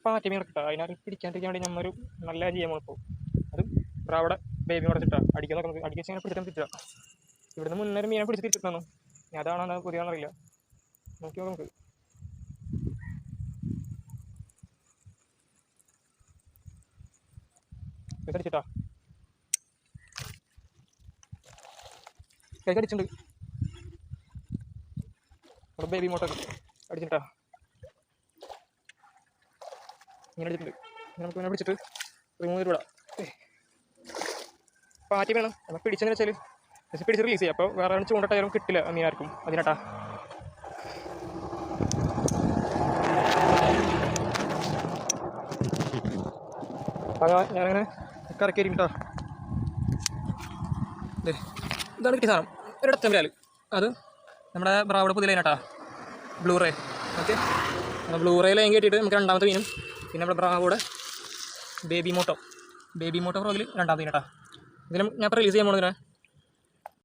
പാറ്റ മീൻ കിട്ടുക അതിനകത്ത് പിടിക്കാണ്ടിരിക്കാൻ വേണ്ടി നമ്മൊരു നല്ല ചെയ്യാൻ ഇപ്പോൾ അത് അവിടെ ബേബി മുടച്ചിട്ടാ അടിക്കാൻ നോക്കുന്നത് അടിക്കാൻ ഇങ്ങനെ പിടിച്ചാൽ തിരിച്ചാ ഇവിടുന്ന് മുന്നേരം മീനെ പിടിച്ച് തിരിച്ചിട്ടാണ് അതാണോ പുതിയാണെന്നറിയില്ല നോക്കി നമുക്ക് അടിച്ചിട്ടാ കൈ അടിച്ചിട്ടുണ്ട് അവിടെ ബേബി മോട്ടർ അടിച്ചിട്ടാ ഇങ്ങനെ അടിച്ചിട്ടുണ്ട് നമുക്ക് ഇങ്ങനെ പിടിച്ചിട്ട് റിമൂവ് ചെയ്ത് വിടാം പാറ്റി വേണം നമ്മൾ പിടിച്ചെന്ന് വെച്ചാൽ പിടിച്ച് റിലീസ് ചെയ്യാം അപ്പോൾ വേറെ ചൂണ്ടിട്ടായാലും കിട്ടില്ല മീനാർക്കും അതിനട്ടാ ഞാനങ്ങനെ കറക്കിയിരിക്കട്ടോ അതെ ഇതാണ് കിട്ടിയ സാധനം ഒരിടത്തമ്പരാൽ അത് നമ്മുടെ ബ്രാവുടെ പുതിയ ലൈനാട്ടാ ബ്ലൂറേ ഓക്കെ ബ്ലൂറേ ലൈൻ കയറ്റിയിട്ട് നമുക്ക് രണ്ടാമത്തെ മീനും പിന്നെ നമ്മുടെ ബ്രാവുടെ ബേബി മോട്ടോ ഫ്രോഗിൽ രണ്ടാമത്തെ മീനട്ടാ ഇതിലും ഞാൻ ഇപ്പോൾ റിലീസ് ചെയ്യാൻ പോകുന്നതിനെ